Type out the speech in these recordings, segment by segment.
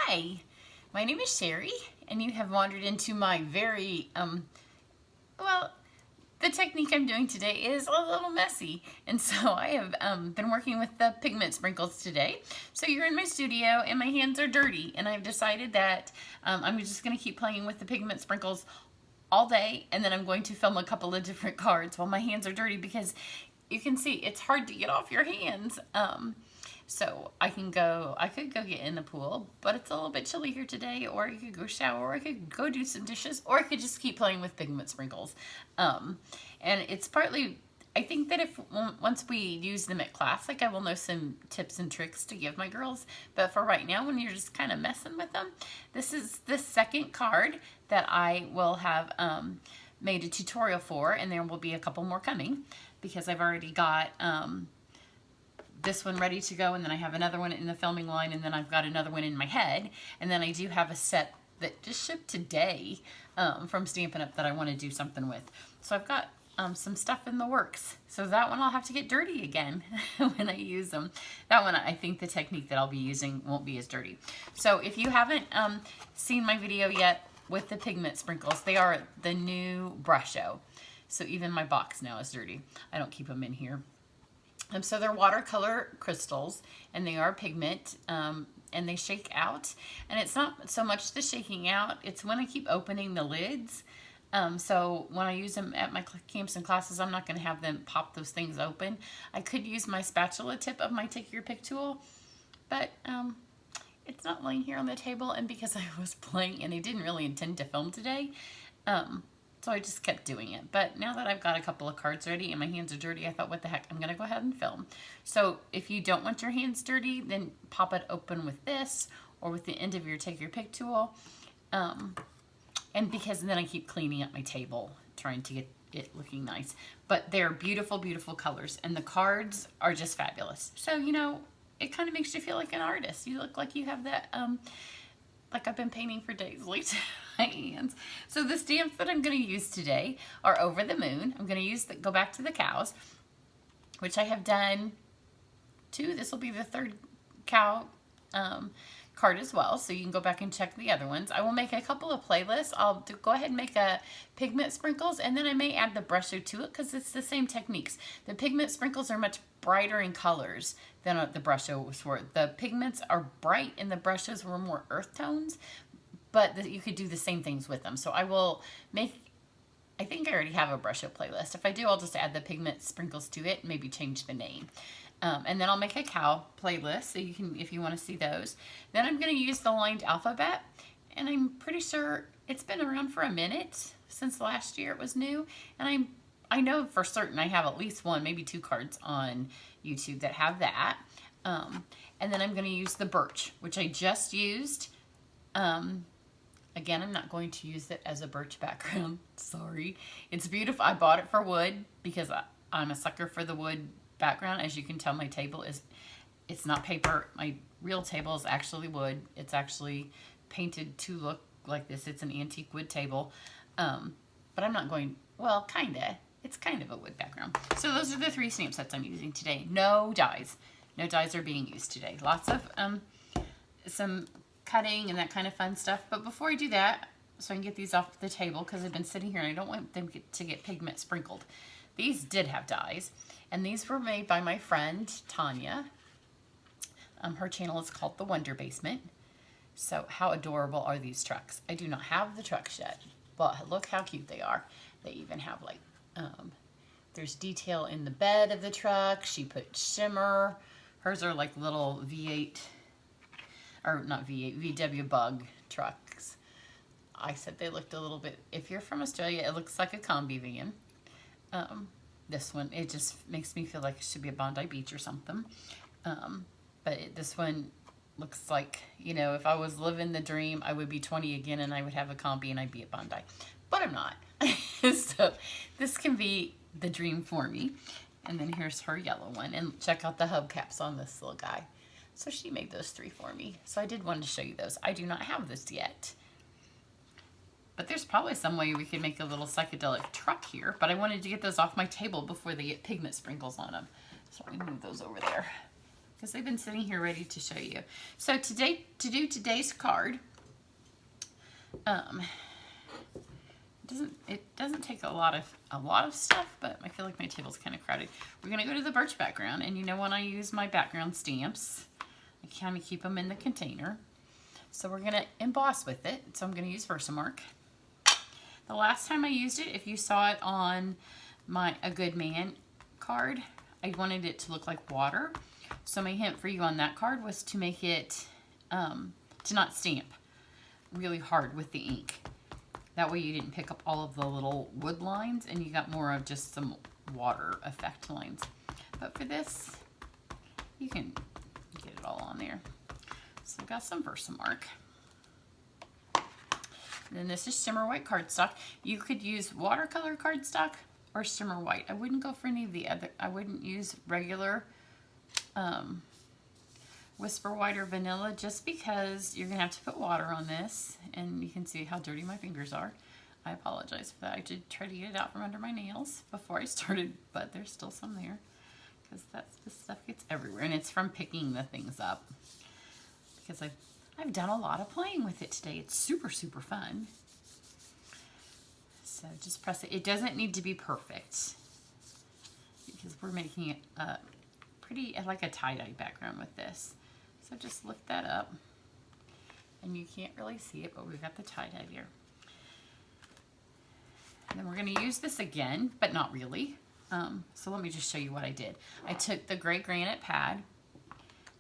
Hi, my name is Cheri, and you have wandered into my very, well, the technique I'm doing today is a little messy, and so I have been working with the pigment sprinkles today. So you're in my studio, and my hands are dirty, and I've decided that I'm just going to keep playing with the pigment sprinkles all day, and then I'm going to film a couple of different cards while my hands are dirty, because you can see it's hard to get off your hands. So I could go get in the pool, but it's a little bit chilly here today, or I could go shower, or I could go do some dishes, or I could just keep playing with pigment sprinkles. And it's partly, I think that once we use them at class, like I will know some tips and tricks to give my girls, but for right now, when you're just kind of messing with them, this is the second card that I will have made a tutorial for, and there will be a couple more coming, because I've already got this one ready to go, and then I have another one in the filming line, and then I've got another one in my head, and then I do have a set that just shipped today from Stampin' Up! That I want to do something with. So I've got some stuff in the works. So that one I'll have to get dirty again when I use them. That one, I think the technique that I'll be using won't be as dirty. So if you haven't seen my video yet with the pigment sprinkles, they are the new brush show. So even my box now is dirty. I don't keep them in here. So they're watercolor crystals, and they are pigment, and they shake out. And it's not so much the shaking out, it's when I keep opening the lids. So when I use them at my camps and classes, I'm not going to have them pop those things open. I could use my spatula tip of my Take Your Pick tool, but it's not laying here on the table, and because I was playing and I didn't really intend to film today, so I just kept doing it. But now that I've got a couple of cards ready and my hands are dirty, I thought, what the heck, I'm going to go ahead and film. So if you don't want your hands dirty, then pop it open with this or with the end of your Take Your Pick tool. And because then I keep cleaning up my table, trying to get it looking nice. But they're beautiful, beautiful colors, and the cards are just fabulous. So, you know, it kind of makes you feel like an artist. You look like you have that, like I've been painting for days, like my hands. So the stamps that I'm going to use today are Over the Moon. I'm going to use go back to the cows, which I have done two. This will be the third cow card as well, so you can go back and check the other ones. I will make a couple of playlists. I'll go ahead and make a pigment sprinkles, and then I may add the brusher to it, because it's the same techniques. The pigment sprinkles are much brighter in colors than the brushes were. The pigments are bright, and the brushes were more earth tones, but you could do the same things with them. So I will make, I think I already have a brusher playlist. If I do, I'll just add the pigment sprinkles to it, maybe change the name. And then I'll make a cow playlist, so you can, if you want to see those. Then I'm going to use the lined alphabet, and I'm pretty sure it's been around for a minute since last year it was new, and I know for certain I have at least one, maybe two cards on YouTube that have that. And then I'm going to use the Birch, which I just used. Again, I'm not going to use it as a Birch background. Sorry. It's beautiful. I bought it for wood because I'm a sucker for the wood background. As you can tell, my table it's not paper. My real table is actually wood. It's actually painted to look like this. It's an antique wood table. But I'm not going, well, kinda. It's kind of a wood background. So those are the three stamp sets I'm using today. No dies. No dies are being used today. Lots of some cutting and that kind of fun stuff. But before I do that, so I can get these off the table, because I've been sitting here and I don't want them to get pigment sprinkled. These did have dies, and these were made by my friend Tanya. Her channel is called The Wonder Basement. So how adorable are these trucks? I do not have the trucks yet, but look how cute they are. They even have like, there's detail in the bed of the truck. She put shimmer. Hers are like little V8, or not V8, VW bug trucks. I said they looked a little bit, if you're from Australia, it looks like a combi van. This one, it just makes me feel like it should be a Bondi Beach or something. But this one looks like, you know, if I was living the dream, I would be 20 again, and I would have a combi and I'd be at Bondi. But I'm not. So this can be the dream for me. And then here's her yellow one. And check out the hubcaps on this little guy. So she made those three for me. So I did want to show you those. I do not have this yet. But there's probably some way we could make a little psychedelic truck here. But I wanted to get those off my table before they get pigment sprinkles on them. So I'm going to move those over there. because they've been sitting here ready to show you. So today, to do today's card, it doesn't take a lot of stuff, but I feel like my table's kind of crowded. We're gonna go to the Birch background, and you know when I use my background stamps, I kind of keep them in the container. So we're gonna emboss with it. So I'm gonna use Versamark. The last time I used it, if you saw it on my A Good Man card, I wanted it to look like water. So my hint for you on that card was to make it, to not stamp really hard with the ink. That way you didn't pick up all of the little wood lines and you got more of just some water effect lines. But for this, you can get it all on there. So I've got some Versamark. And then this is Shimmer White cardstock. You could use watercolor cardstock or Shimmer White. I wouldn't go for any of the other. I wouldn't use regular Whisper White or vanilla, just because you're gonna have to put water on this, and you can see how dirty my fingers are. I apologize for that. I did try to get it out from under my nails before I started, but there's still some there because this stuff gets everywhere, and it's from picking the things up. Because I've done a lot of playing with it today. It's super, super fun. So just press it. It doesn't need to be perfect because we're making it pretty like a tie-dye background with this. So just lift that up, and you can't really see it, but we've got the tie-dye here. And then we're going to use this again, but not really. So let me just show you what I did. I took the gray granite pad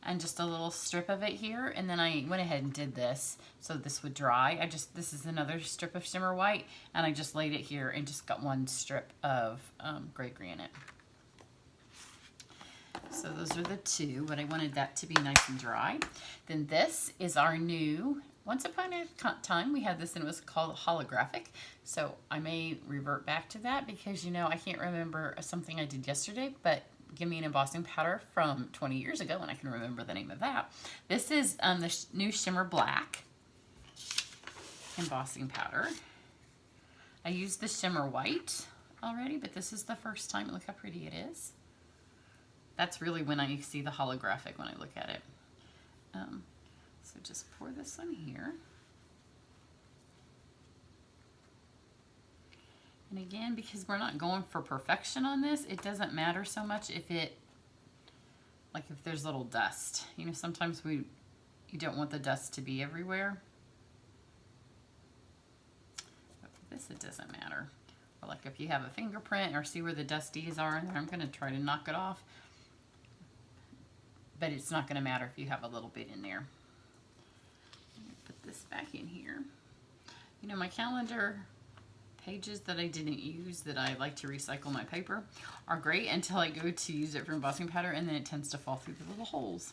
and just a little strip of it here, and then I went ahead and did this so this would dry. This is another strip of Shimmer White, and I just laid it here and just got one strip of gray granite. So those are the two, but I wanted that to be nice and dry. Then this is our new, once upon a time we had this and it was called holographic. So I may revert back to that because, you know, I can't remember something I did yesterday, but give me an embossing powder from 20 years ago and I can remember the name of that. This is the new Shimmer Black embossing powder. I used the Shimmer White already, but this is the first time. Look how pretty it is. That's really when I see the holographic when I look at it. So just pour this one here. And again, because we're not going for perfection on this, it doesn't matter so much if there's little dust. You know, sometimes you don't want the dust to be everywhere. But for this, it doesn't matter. Or like if you have a fingerprint or see where the dusties are in there, I'm gonna try to knock it off. But it's not going to matter if you have a little bit in there. Put this back in here. You know, my calendar pages that I didn't use that I like to recycle my paper are great until I go to use it for embossing powder, and then it tends to fall through the little holes.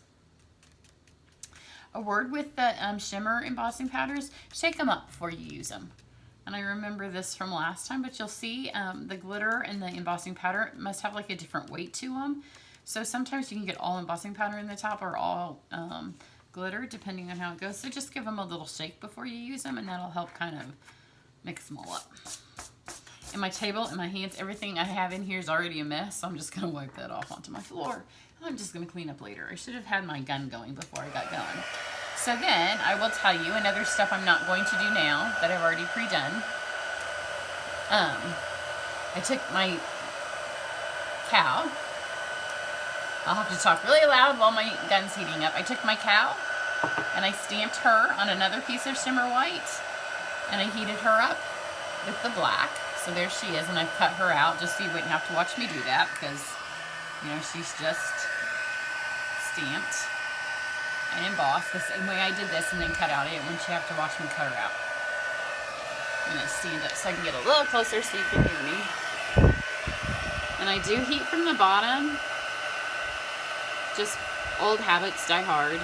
A word with the shimmer embossing powders, shake them up before you use them. And I remember this from last time, but you'll see the glitter and the embossing powder must have like a different weight to them. So sometimes you can get all embossing powder in the top or all glitter, depending on how it goes. So just give them a little shake before you use them, and that'll help kind of mix them all up. And my table and my hands, everything I have in here is already a mess, so I'm just going to wipe that off onto my floor. And I'm just going to clean up later. I should have had my gun going before I got going. So then I will tell you another stuff I'm not going to do now that I've already pre-done. I took my cow. I'll have to talk really loud while my gun's heating up. I took my cow and I stamped her on another piece of Shimmer White, and I heated her up with the black. So there she is, and I've cut her out just so you wouldn't have to watch me do that because, you know, she's just stamped and embossed the same way I did this, and then cut out it when you have to watch me cut her out. I'm going to stand up so I can get a little closer so you can hear me. And I do heat from the bottom. Just old habits die hard.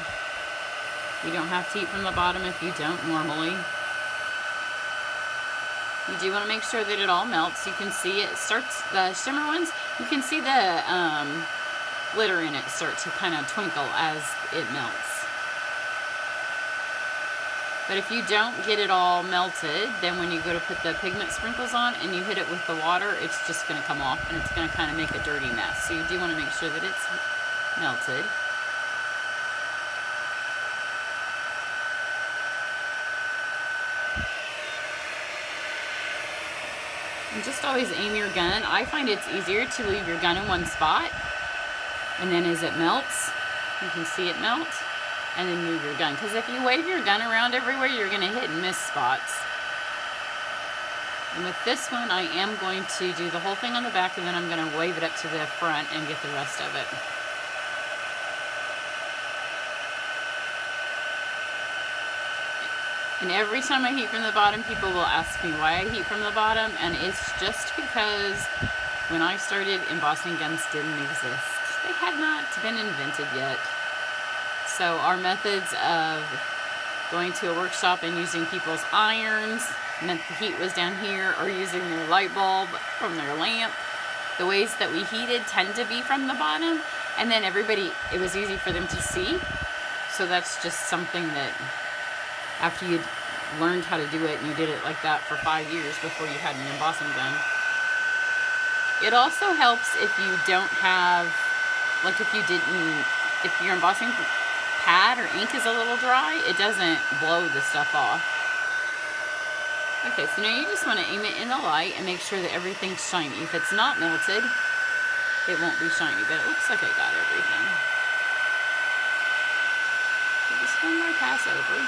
You don't have to heat from the bottom if you don't normally. You do want to make sure that it all melts. You can see it starts, the shimmer ones, you can see the glitter in it start to kind of twinkle as it melts. But if you don't get it all melted, then when you go to put the pigment sprinkles on and you hit it with the water, it's just going to come off and it's going to kind of make a dirty mess. So you do want to make sure that it's melted. And just always aim your gun. I find it's easier to leave your gun in one spot, and then as it melts, you can see it melt, and then move your gun. Because if you wave your gun around everywhere, you're going to hit and miss spots. And with this one, I am going to do the whole thing on the back, and then I'm going to wave it up to the front and get the rest of it. And every time I heat from the bottom, people will ask me why I heat from the bottom, and it's just because when I started, embossing guns didn't exist. They had not been invented yet. So our methods of going to a workshop and using people's irons meant the heat was down here, or using their light bulb from their lamp. The ways that we heated tend to be from the bottom, and then everybody, it was easy for them to see. So that's just something that after you'd learned how to do it, and you did it like that for 5 years before you had an embossing gun. It also helps if you don't have, like if your embossing pad or ink is a little dry, it doesn't blow the stuff off. Okay, so now you just want to aim it in the light and make sure that everything's shiny. If it's not melted, it won't be shiny, but it looks like I got everything. So just one more pass over.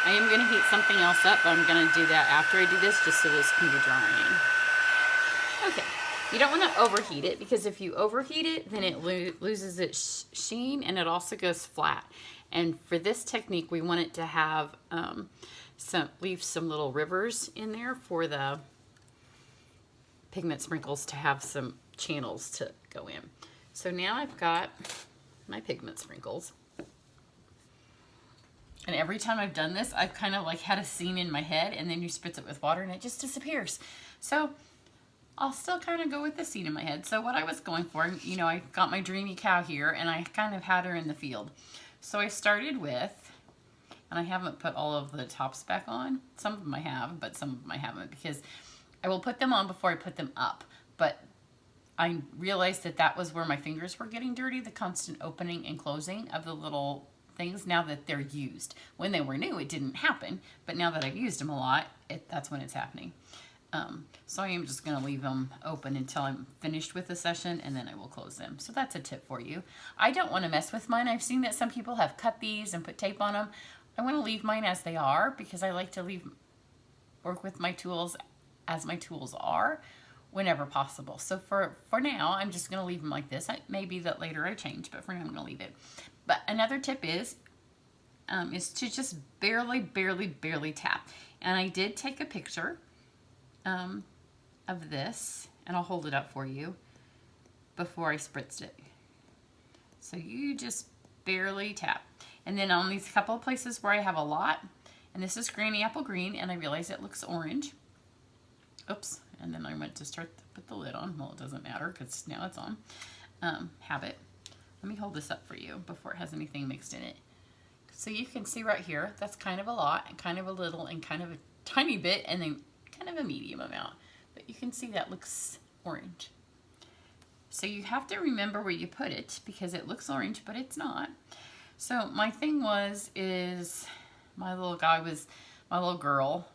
I am going to heat something else up, but I'm going to do that after I do this, just so this can be drying. Okay, you don't want to overheat it, because if you overheat it, then it loses its sheen, and it also goes flat. And for this technique, we want it to have leave some little rivers in there for the pigment sprinkles to have some channels to go in. So now I've got my pigment sprinkles. And every time I've done this, I've kind of like had a scene in my head, and then you spritz it with water and it just disappears. So I'll still kind of go with the scene in my head. So what I was going for, you know, I got my dreamy cow here, and I kind of had her in the field. So I started with, and I haven't put all of the tops back on. Some of them I have, but some of them I haven't, because I will put them on before I put them up. But I realized that that was where my fingers were getting dirty, the constant opening and closing of the little things now that they're used. When they were new, it didn't happen, but now that I've used them a lot, that's when it's happening. So I am just going to leave them open until I'm finished with the session, and then I will close them. So that's a tip for you. I don't want to mess with mine. I've seen that some people have cut these and put tape on them. I want to leave mine as they are, because I like to work with my tools as my tools are whenever possible. So for now, I'm just going to leave them like this. Maybe that later I change, but for now I'm going to leave it. But another tip is to just barely tap. And I did take a picture of this, and I'll hold it up for you before I spritzed it. So you just barely tap. And then on these couple of places where I have a lot, and this is Granny Apple Green, and I realize it looks orange. Oops, and then I went to start to put the lid on. Well, it doesn't matter because now it's on. Habit. Let me hold this up for you before it has anything mixed in it. So you can see right here, that's kind of a lot, and kind of a little, and kind of a tiny bit, and then kind of a medium amount. But you can see that looks orange. So you have to remember where you put it, because it looks orange, but it's not. So my thing is my little girl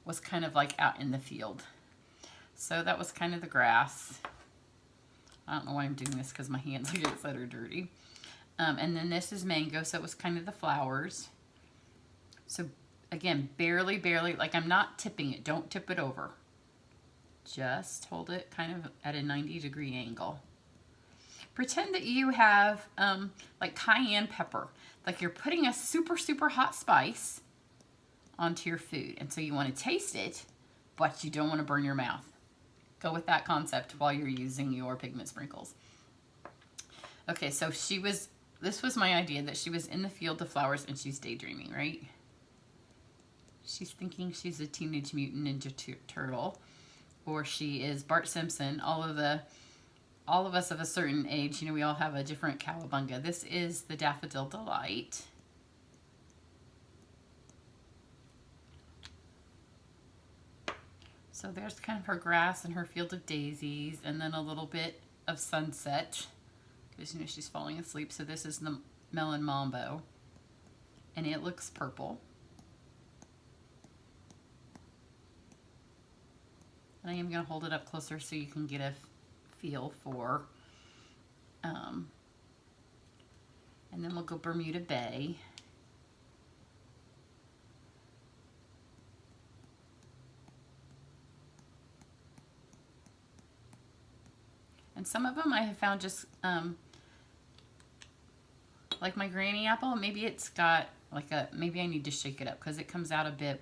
was kind of like out in the field. So that was kind of the grass. I don't know why I'm doing this, because my hands that are dirty. And then this is mango, so it was kind of the flowers. So again, barely, like I'm not tipping it. Don't tip it over. Just hold it kind of at a 90-degree angle. Pretend that you have like cayenne pepper. Like you're putting a super hot spice onto your food. And so you want to taste it, but you don't want to burn your mouth. Go with that concept while you're using your pigment sprinkles. Okay, so this was my idea, that she was in the field of flowers and she's daydreaming, right? She's thinking she's a Teenage Mutant Ninja Turtle, or she is Bart Simpson. All of us of a certain age, you know, we all have a different cowabunga. This is the Daffodil Delight. So there's kind of her grass and her field of daisies, and then a little bit of sunset, because, you know, she's falling asleep. So this is the Melon Mambo, and it looks purple. And I am going to hold it up closer so you can get a feel for, and then we'll go Bermuda Bay. And some of them I have found just, like my granny apple, maybe it's got like a, maybe I need to shake it up because it comes out a bit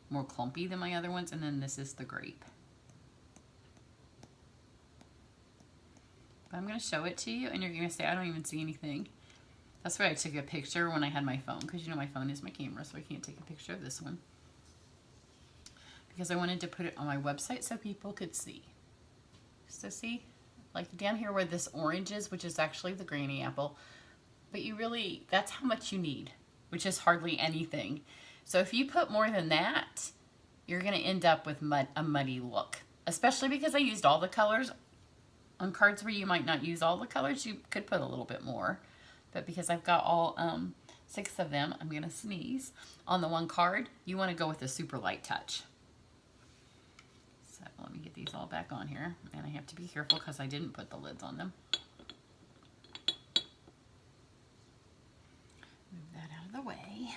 more clumpy than my other ones. And then this is the grape. But I'm going to show it to you and you're going to say, I don't even see anything. That's why I took a picture when I had my phone, because you know my phone is my camera, so I can't take a picture of this one. Because I wanted to put it on my website so people could see. So see, like down here where this orange is, which is actually the granny apple, but you really, that's how much you need, which is hardly anything. So if you put more than that, you're going to end up with a muddy look, especially because I used all the colors. On cards where you might not use all the colors, you could put a little bit more. But because I've got all 6 of them, I'm going to sneeze, on the one card, you want to go with a super light touch. So let me get these all back on here. And I have to be careful because I didn't put the lids on them. Move that out of the way.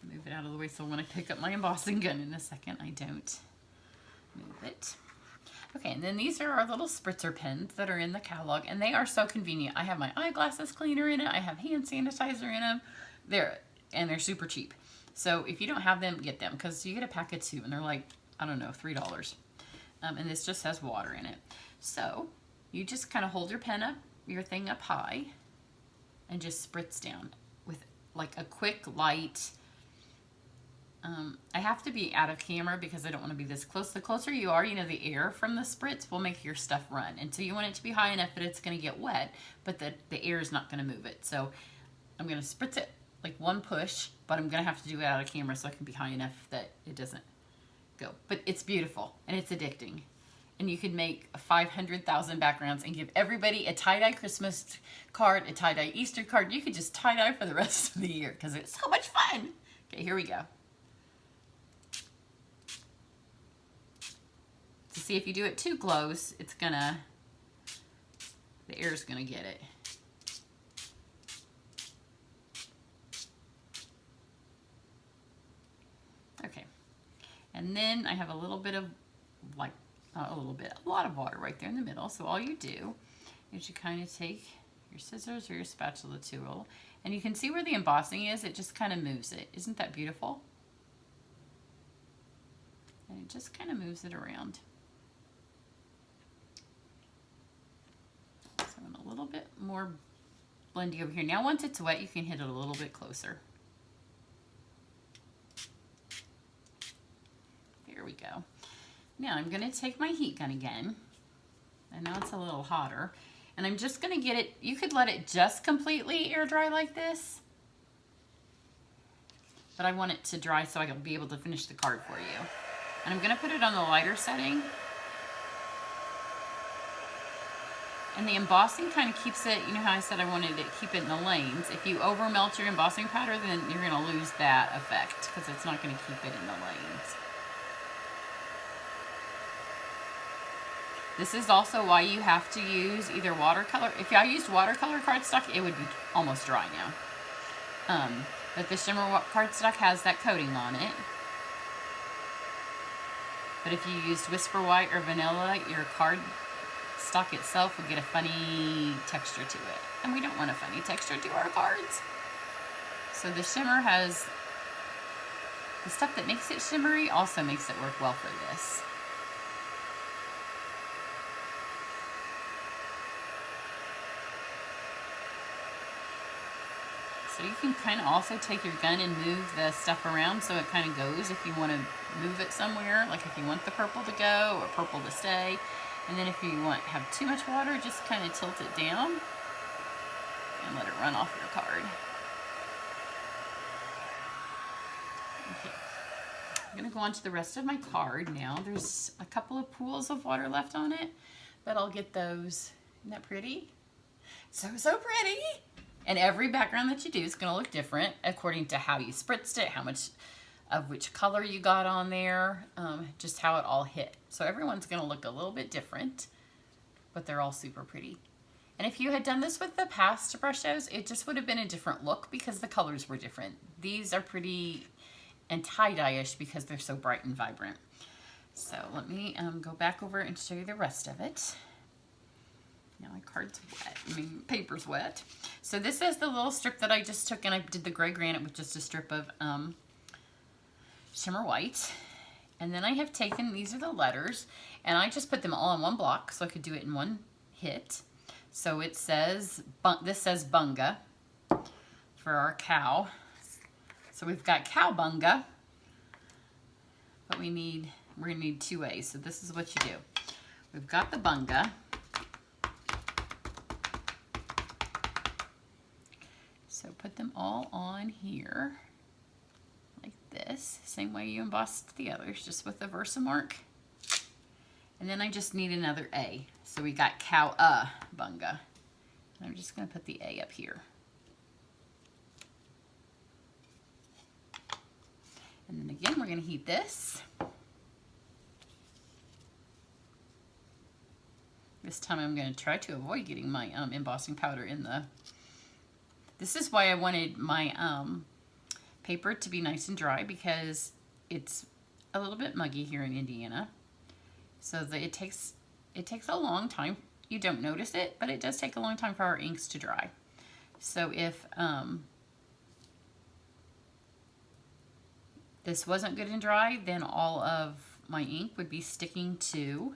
Move it out of the way so when I pick up my embossing gun in a second, I don't move it. Okay, and then these are our little spritzer pins that are in the catalog, and they are so convenient. I have my eyeglasses cleaner in it. I have hand sanitizer in them. They're super cheap. So if you don't have them, get them, because you get a pack of 2, and they're like, I don't know, $3. And this just has water in it. So you just kind of hold your pen up, your thing up high, and just spritz down with like a quick, light. I have to be out of camera because I don't want to be this close. The closer you are, you know, the air from the spritz will make your stuff run. And so you want it to be high enough that it's going to get wet, but the air is not going to move it. So I'm going to spritz it like one push, but I'm going to have to do it out of camera so I can be high enough that it doesn't go. But it's beautiful and it's addicting. And you could make 500,000 backgrounds and give everybody a tie-dye Christmas card, a tie-dye Easter card. You could just tie-dye for the rest of the year because it's so much fun. Okay, here we go. To see if you do it too close, it's gonna, the air's gonna get it. Okay, and then I have a little bit of, like, not a little bit, a lot of water right there in the middle. So all you do is you kind of take your scissors or your spatula tool, and you can see where the embossing is. It just kind of moves it. Isn't that beautiful? And it just kind of moves it around. A little bit more blendy over here. Now once it's wet, you can hit it a little bit closer. There we go. Now I'm going to take my heat gun again, and now it's a little hotter, and I'm just going to get it, you could let it just completely air dry like this, but I want it to dry so I can be able to finish the card for you. And I'm going to put it on the lighter setting. And the embossing kind of keeps it, you know how I said I wanted to keep it in the lanes. If you over melt your embossing powder, then you're going to lose that effect because it's not going to keep it in the lanes. This is also why you have to use either watercolor. If I used watercolor cardstock, it would be almost dry now. But the Shimmer cardstock has that coating on it. But if you used Whisper White or Vanilla, your cardstock itself will get a funny texture to it. And we don't want a funny texture to our cards. So the Shimmer has, the stuff that makes it shimmery also makes it work well for this. So you can kind of also take your gun and move the stuff around so it kind of goes if you want to move it somewhere, like if you want the purple to go or purple to stay. And then if you have too much water, just kind of tilt it down and let it run off your card. Okay, I'm going to go on to the rest of my card now. There's a couple of pools of water left on it, but I'll get those. Isn't that pretty? So pretty! And every background that you do is going to look different according to how you spritzed it, how much of which color you got on there, just how it all hit. So everyone's gonna look a little bit different, but they're all super pretty. And if you had done this with the past brush shows, it just would have been a different look because the colors were different. These are pretty and tie-dye-ish because they're so bright and vibrant. So let me go back over and show you the rest of it. Now my card's wet, paper's wet. So this is the little strip that I just took and I did the gray granite with just a strip of shimmer white. And then I have taken, these are the letters, and I just put them all in one block so I could do it in one hit. So it says, this says bunga for our cow. So we've got cowbunga, but we're gonna need 2 A's. So this is what you do. We've got the bunga. So put them all on here like this. Same way you embossed the others, just with the Versamark. And then I just need another A. So we got cowbunga. And I'm just gonna put the A up here. And then again, we're gonna heat this. This time I'm gonna try to avoid getting my embossing powder in the... This is why I wanted my paper to be nice and dry, because it's a little bit muggy here in Indiana. So that it takes a long time. You don't notice it, but it does take a long time for our inks to dry. So if this wasn't good and dry, then all of my ink would be sticking to,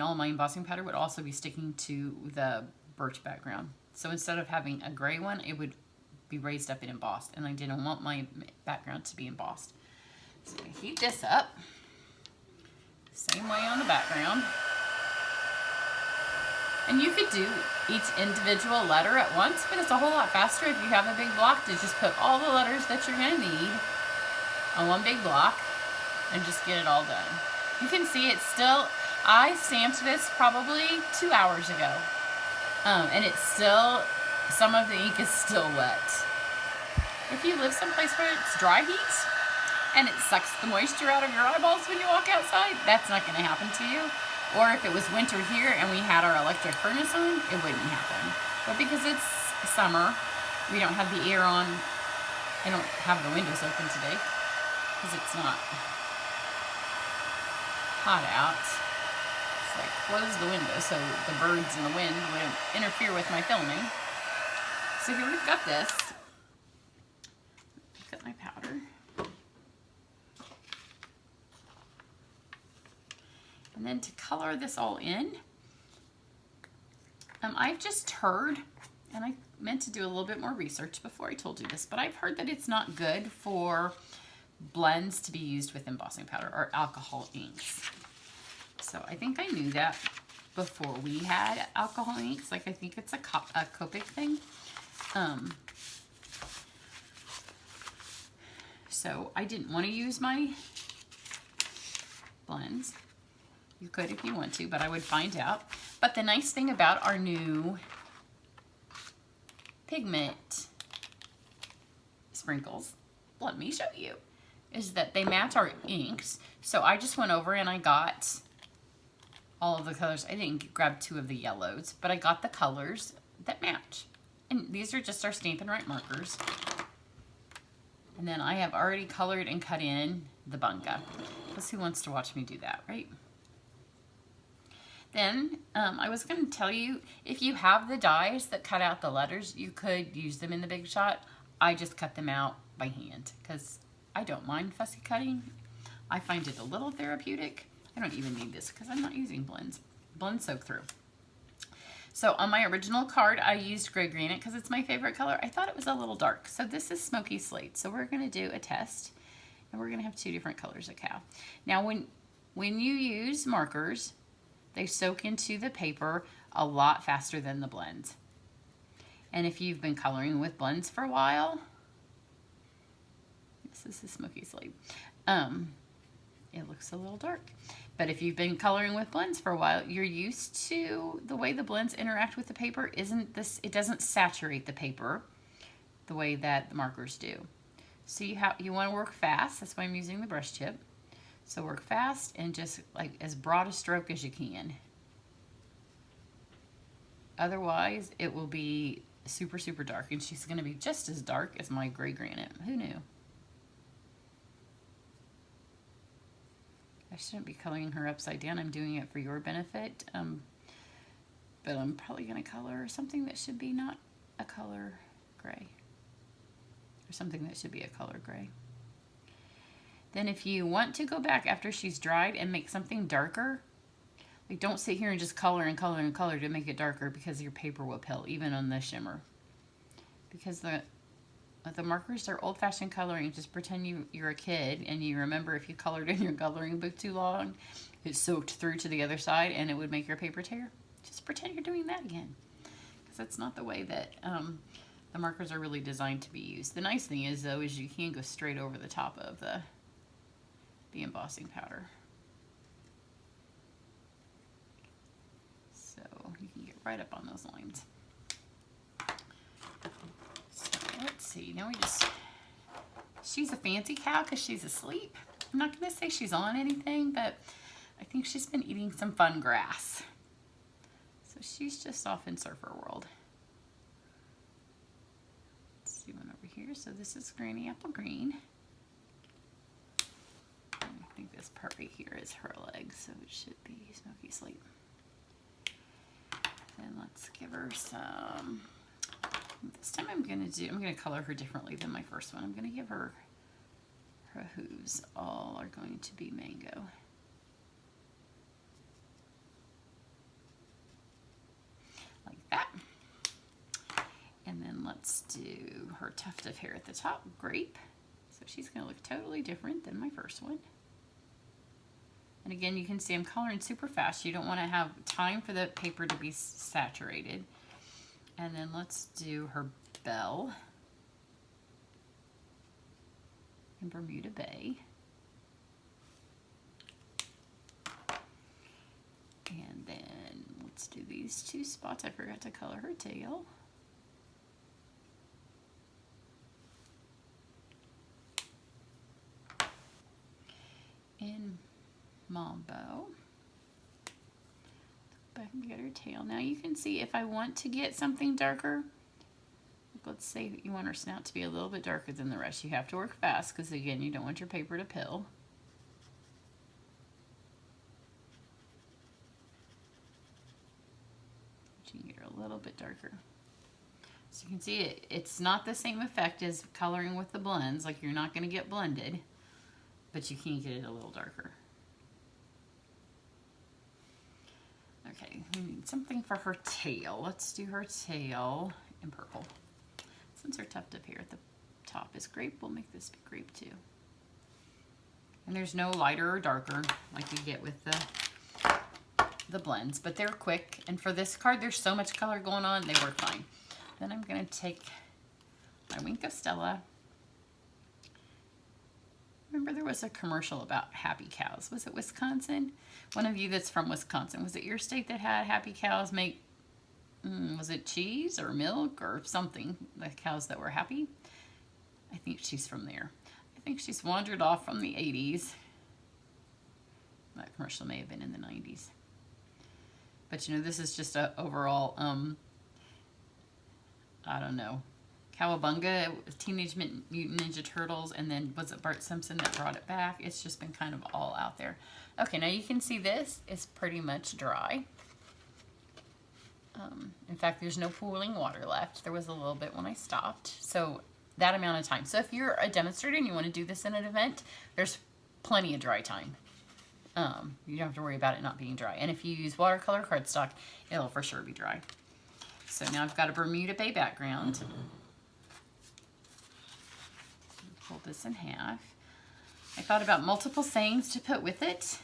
all my embossing powder would also be sticking to the birch background. So instead of having a gray one, it would be raised up and embossed, and I didn't want my background to be embossed. So I heat this up, same way on the background. And you could do each individual letter at once, but it's a whole lot faster if you have a big block to just put all the letters that you're gonna need on one big block and just get it all done. You can see it's still, I stamped this probably 2 hours ago. And it's still, some of the ink is still wet. If you live someplace where it's dry heat and it sucks the moisture out of your eyeballs when you walk outside, that's not gonna happen to you. Or if it was winter here and we had our electric furnace on, it wouldn't happen. But because it's summer, we don't have the air on. I don't have the windows open today because it's not hot out. So I closed the window so the birds and the wind wouldn't interfere with my filming. So here we've got this. Got my powder. And then to color this all in, I've just heard, and I meant to do a little bit more research before I told you this, but I've heard that it's not good for blends to be used with embossing powder or alcohol inks. So I think I knew that before we had alcohol inks. Like, I think it's a Copic thing. So I didn't want to use my blends. You could if you want to, but I would find out. But the nice thing about our new Pigment sprinkles, let me show you, is that they match our inks. So I just went over and I got all of the colors. I didn't grab 2 of the yellows, but I got the colors that match. And these are just our Stampin' Right markers. And then I have already colored and cut in the bunga, because who wants to watch me do that, right? Then I was going to tell you, if you have the dies that cut out the letters, you could use them in the Big Shot. I just cut them out by hand because I don't mind fussy cutting. I find it a little therapeutic. I don't even need this because I'm not using blends. Blends soak through. So on my original card, I used gray granite because it's my favorite color. I thought it was a little dark. So this is Smoky Slate. So we're going to do a test, and we're going to have 2 different colors of cow. Now, when you use markers, they soak into the paper a lot faster than the blends. And if you've been coloring with blends for a while, this is the Smoky Slate. It looks a little dark. But if you've been coloring with blends for a while, you're used to the way the blends interact with the paper. It doesn't saturate the paper the way that the markers do. So you want to work fast. That's why I'm using the brush tip. So work fast and just like as broad a stroke as you can. Otherwise, it will be super, super dark, and she's going to be just as dark as my gray granite. Who knew? I shouldn't be coloring her upside down. I'm doing it for your benefit. But I'm probably going to color something that should be not a color gray. Or something that should be a color gray. Then if you want to go back after she's dried and make something darker, like don't sit here and just color and color and color to make it darker, because your paper will peel, even on the shimmer. Because the markers are old-fashioned coloring. Just pretend you're a kid and you remember if you colored in your coloring book too long, it soaked through to the other side and it would make your paper tear. Just pretend you're doing that again, because that's not the way that the markers are really designed to be used. The nice thing is, though, is you can go straight over the top of the embossing powder. So you can get right up on those lines. So let's see, now she's a fancy cow because she's asleep. I'm not going to say she's on anything, but I think she's been eating some fun grass. So she's just off in surfer world. Let's see one over here. So this is Granny Apple Green. I think this part right here is her leg, so it should be Smoky Slate. Then let's give her some. This time I'm gonna color her differently than my first one. I'm gonna give her hooves. All are going to be mango. Like that. And then let's do her tuft of hair at the top, grape. So she's gonna look totally different than my first one. And again, you can see I'm coloring super fast. You don't want to have time for the paper to be saturated. And then let's do her bell in Bermuda Bay. And then let's do these two spots. I forgot to color her tail. In Mambo. Back and get her tail. Now you can see if I want to get something darker, let's say that you want her snout to be a little bit darker than the rest. You have to work fast because, again, you don't want your paper to pill. But you can get her a little bit darker. So you can see it's not the same effect as coloring with the blends. Like, you're not going to get blended, but you can get it a little darker. Okay, we need something for her tail. Let's do her tail in purple. Since her tuft up here at the top is grape, we'll make this be grape too. And there's no lighter or darker like you get with the blends, but they're quick. And for this card, there's so much color going on, they work fine. Then I'm gonna take my Wink of Stella. Remember there was a commercial about happy cows. Was it Wisconsin? One of you that's from Wisconsin. Was it your state that had happy cows make, was it cheese or milk or something? The cows that were happy? I think she's from there. I think she's wandered off from the 80s. That commercial may have been in the 90s. But you know, this is just a overall, I don't know, Cowabunga, Teenage Mutant Ninja Turtles, and then was it Bart Simpson that brought it back? It's just been kind of all out there. Okay, now you can see this is pretty much dry. In fact, there's no pooling water left. There was a little bit when I stopped. So that amount of time. So if you're a demonstrator and you want to do this in an event, there's plenty of dry time. You don't have to worry about it not being dry. And if you use watercolor cardstock, it'll for sure be dry. So now I've got a Bermuda Bay background. Fold this in half. I thought about multiple sayings to put with it.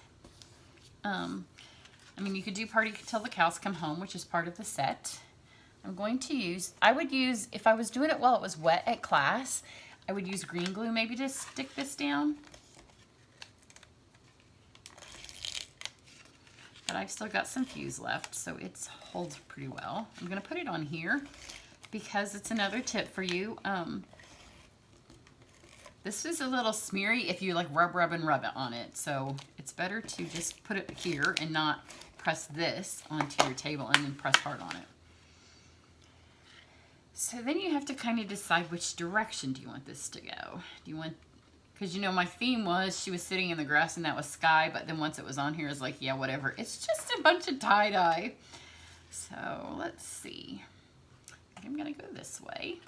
I mean, you could do Party Till the Cows Come Home, which is part of the set. I'm going to use, I would use, if I was doing it while it was wet at class, I would use green glue maybe to stick this down. But I've still got some fuse left, so it holds pretty well. I'm going to put it on here because it's another tip for you. This is a little smeary if you like rub it on it. So it's better to just put it here and not press this onto your table and then press hard on it. So then you have to kind of decide which direction do you want this to go. Do you want, because you know my theme was she was sitting in the grass and that was sky, but then once it was on here it's like, yeah, whatever. It's just a bunch of tie-dye. So let's see. I think I'm gonna go this way.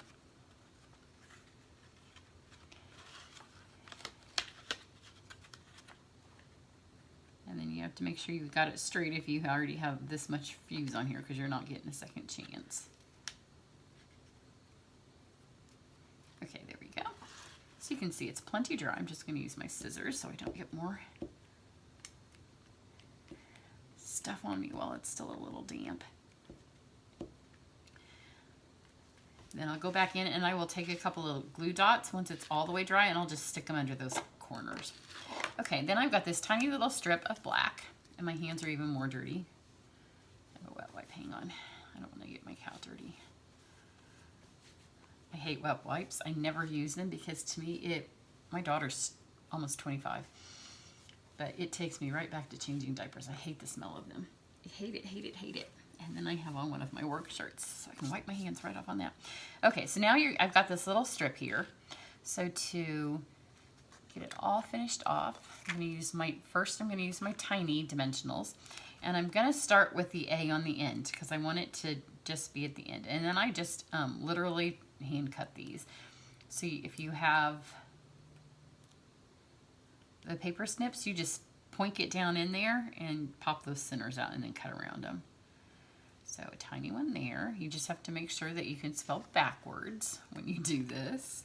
And then you have to make sure you've got it straight if you already have this much fuse on here, because you're not getting a second chance. Okay, there we go. So you can see it's plenty dry. I'm just going to use my scissors so I don't get more stuff on me while it's still a little damp. Then I'll go back in and I will take a couple of glue dots once it's all the way dry, and I'll just stick them under those corners. Okay, then I've got this tiny little strip of black, and my hands are even more dirty. I have a wet wipe, hang on. I don't want to get my cow dirty. I hate wet wipes. I never use them because to me, my daughter's almost 25, but it takes me right back to changing diapers. I hate the smell of them. I hate it, hate it, hate it. And then I have on one of my work shirts, so I can wipe my hands right off on that. Okay, so now I've got this little strip here. So to get it all finished off, I'm going to use my tiny dimensionals, and I'm going to start with the A on the end because I want it to just be at the end. And then I just literally hand cut these. So if you have the paper snips, you just point it down in there and pop those centers out and then cut around them. So a tiny one there. You just have to make sure that you can spell backwards when you do this.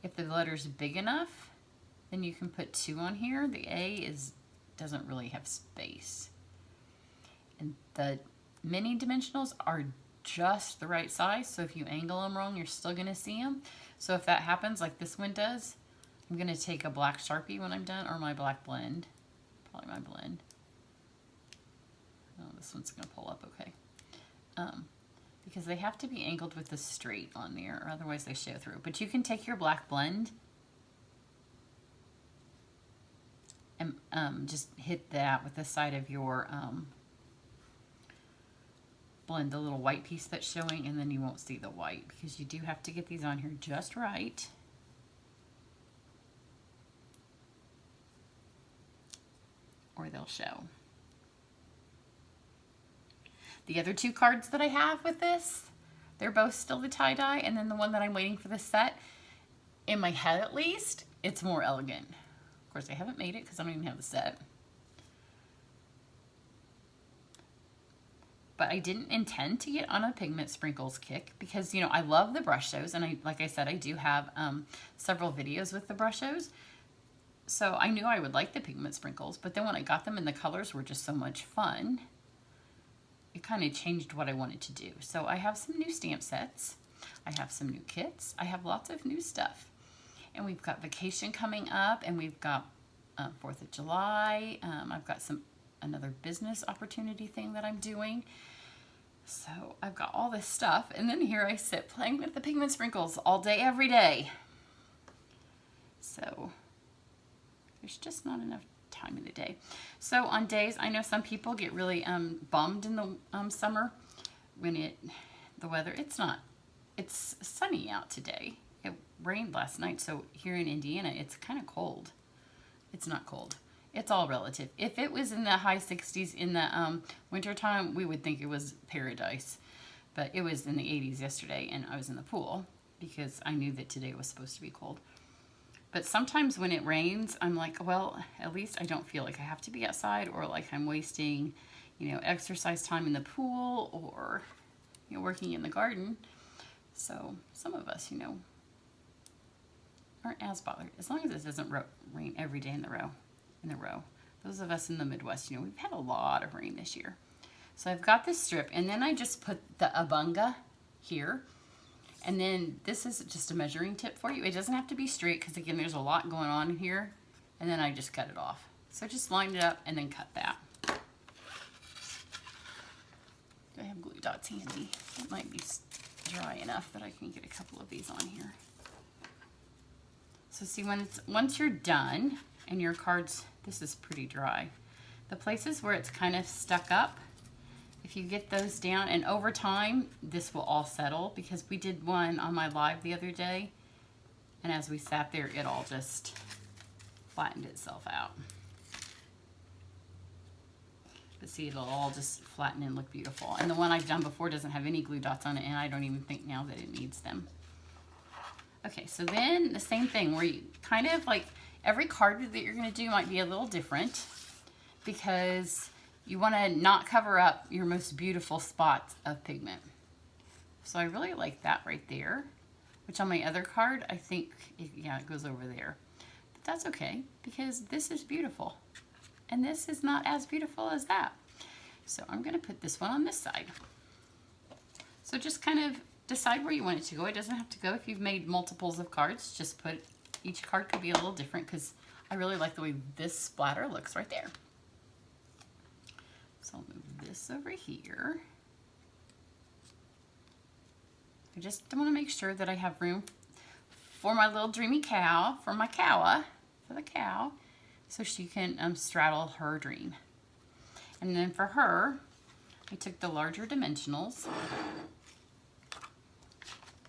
If the letter's big enough, then you can put 2 on here. The A doesn't really have space. And the mini dimensionals are just the right size, so if you angle them wrong, you're still gonna see them. So if that happens, like this one does, I'm gonna take a black Sharpie when I'm done, or my black blend, probably my blend. Oh, this one's gonna pull up okay. Because they have to be angled with the straight on there, or otherwise they show through. But you can take your black blend and just hit that with the side of your blend, the little white piece that's showing, and then you won't see the white, because you do have to get these on here just right. Or they'll show. The other 2 cards that I have with this, they're both still the tie-dye, and then the one that I'm waiting for the set, in my head at least, it's more elegant. Of course, I haven't made it because I don't even have the set. But I didn't intend to get on a pigment sprinkles kick because, you know, I love the brush shows, and like I said, I do have several videos with the brush shows. So I knew I would like the pigment sprinkles, but then when I got them and the colors were just so much fun, it kind of changed what I wanted to do. So I have some new stamp sets. I have some new kits. I have lots of new stuff. And we've got vacation coming up, and we've got 4th of July. I've got another business opportunity thing that I'm doing. So I've got all this stuff, and then here I sit playing with the pigment sprinkles all day, every day. So there's just not enough time in the day. So on days, I know some people get really bummed in the summer when the weather, it's sunny out today. It rained last night, so here in Indiana, it's kind of cold. It's not cold. It's all relative. If it was in the high 60s in the wintertime, we would think it was paradise. But it was in the 80s yesterday, and I was in the pool because I knew that today was supposed to be cold. But sometimes when it rains, I'm like, well, at least I don't feel like I have to be outside, or like I'm wasting, you know, exercise time in the pool, or, you know, working in the garden. So some of us, you know, aren't as bothered as long as it doesn't rain every day in the row. Those of us in the Midwest, you know, we've had a lot of rain this year. So I've got this strip, and then I just put the abunga here. And then this is just a measuring tip for you. It doesn't have to be straight because, again, there's a lot going on here. And then I just cut it off. So just line it up and then cut that. Do I have glue dots handy? It might be dry enough that I can get a couple of these on here. So see, once you're done and your cards, this is pretty dry. The places where it's kind of stuck up, if you get those down, and over time, this will all settle, because we did one on my live the other day, and as we sat there, it all just flattened itself out. But see, it'll all just flatten and look beautiful. And the one I've done before doesn't have any glue dots on it, and I don't even think now that it needs them. Okay, so then the same thing, where you kind of like, every card that you're gonna do might be a little different, because you wanna not cover up your most beautiful spots of pigment. So I really like that right there, which on my other card, I think, yeah, it goes over there. But that's okay, because this is beautiful. And this is not as beautiful as that. So I'm gonna put this one on this side. So just kind of decide where you want it to go. It doesn't have to go if you've made multiples of cards. Just put, each card could be a little different, because I really like the way this splatter looks right there. So I'll move this over here. I just want to make sure that I have room for my little dreamy cow, for my cowa, for the cow, so she can straddle her dream. And then for her, I took the larger dimensionals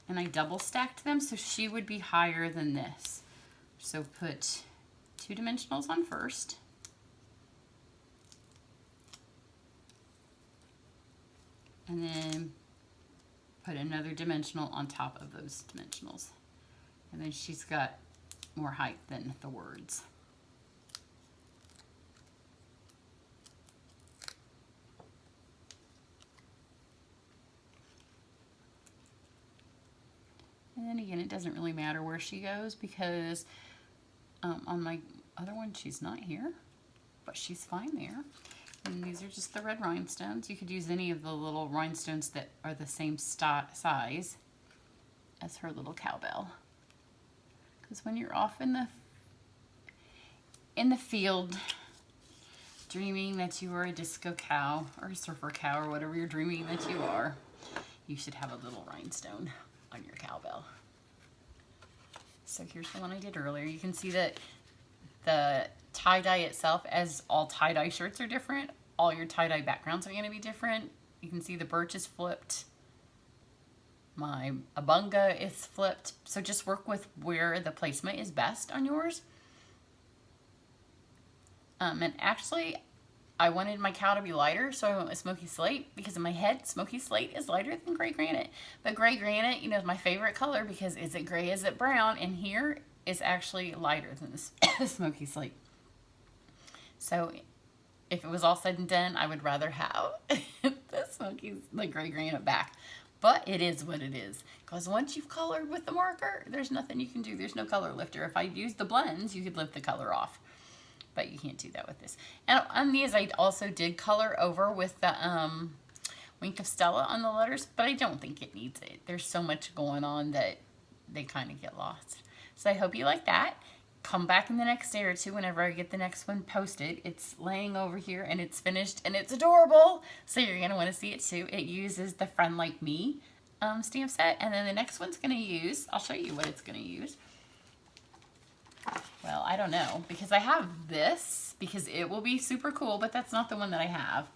and I double stacked them so she would be higher than this. So put 2 dimensionals on first. And then put another dimensional on top of those dimensionals. And then she's got more height than the words. And then again, it doesn't really matter where she goes, because on my other one, she's not here, but she's fine there. And these are just the red rhinestones. You could use any of the little rhinestones that are the same size as her little cowbell. Because when you're off in the field dreaming that you are a disco cow or a surfer cow or whatever you're dreaming that you are, you should have a little rhinestone on your cowbell. So here's the one I did earlier. You can see that the tie-dye itself, as all tie-dye shirts are different, all your tie-dye backgrounds are going to be different. You can see the birch is flipped. My abunga is flipped. So just work with where the placement is best on yours. And actually, I wanted my cow to be lighter, so I went with Smoky Slate, because in my head, Smoky Slate is lighter than gray granite. But gray granite, you know, is my favorite color, because is it gray, is it brown? And here is actually lighter than the Smoky Slate. So if it was all said and done, I would rather have the gray granite back. But it is what it is, because once you've colored with the marker, there's nothing you can do. There's no color lifter. If I used the blends, you could lift the color off, but you can't do that with this. And on these, I also did color over with the Wink of Stella on the letters, but I don't think it needs it. There's so much going on that they kind of get lost. So I hope you like that. Come back in the next day or two whenever I get the next one posted. It's laying over here and it's finished and it's adorable. So you're going to want to see it too. It uses the Friend Like Me stamp set. And then the next one's going to use, I'll show you what it's going to use. Well, I don't know, because I have this, because it will be super cool, but that's not the one that I have.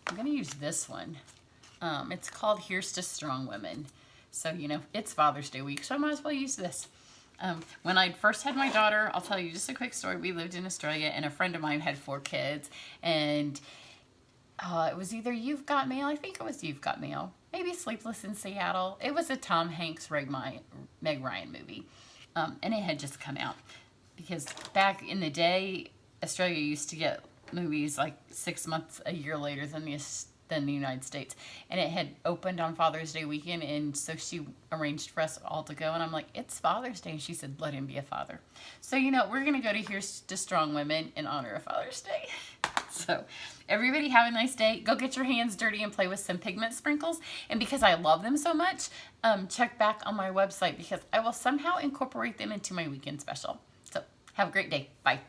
I'm going to use this one. It's called Here's to Strong Women. So, you know, it's Father's Day week, so I might as well use this. When I first had my daughter, I'll tell you just a quick story. We lived in Australia, and a friend of mine had 4 kids, and it was either You've Got Mail, I think it was You've Got Mail, maybe Sleepless in Seattle. It was a Tom Hanks, Meg Ryan movie, and it had just come out, because back in the day, Australia used to get movies like 6 months, a year later than the United States, and it had opened on Father's Day weekend, and so she arranged for us all to go, and I'm like, it's Father's Day, and she said, let him be a father. So, you know, we're gonna go to Here's to Strong Women in honor of Father's Day. So everybody have a nice day. Go get your hands dirty and play with some pigment sprinkles, and because I love them so much, check back on my website, because I will somehow incorporate them into my weekend special. So have a great day. Bye.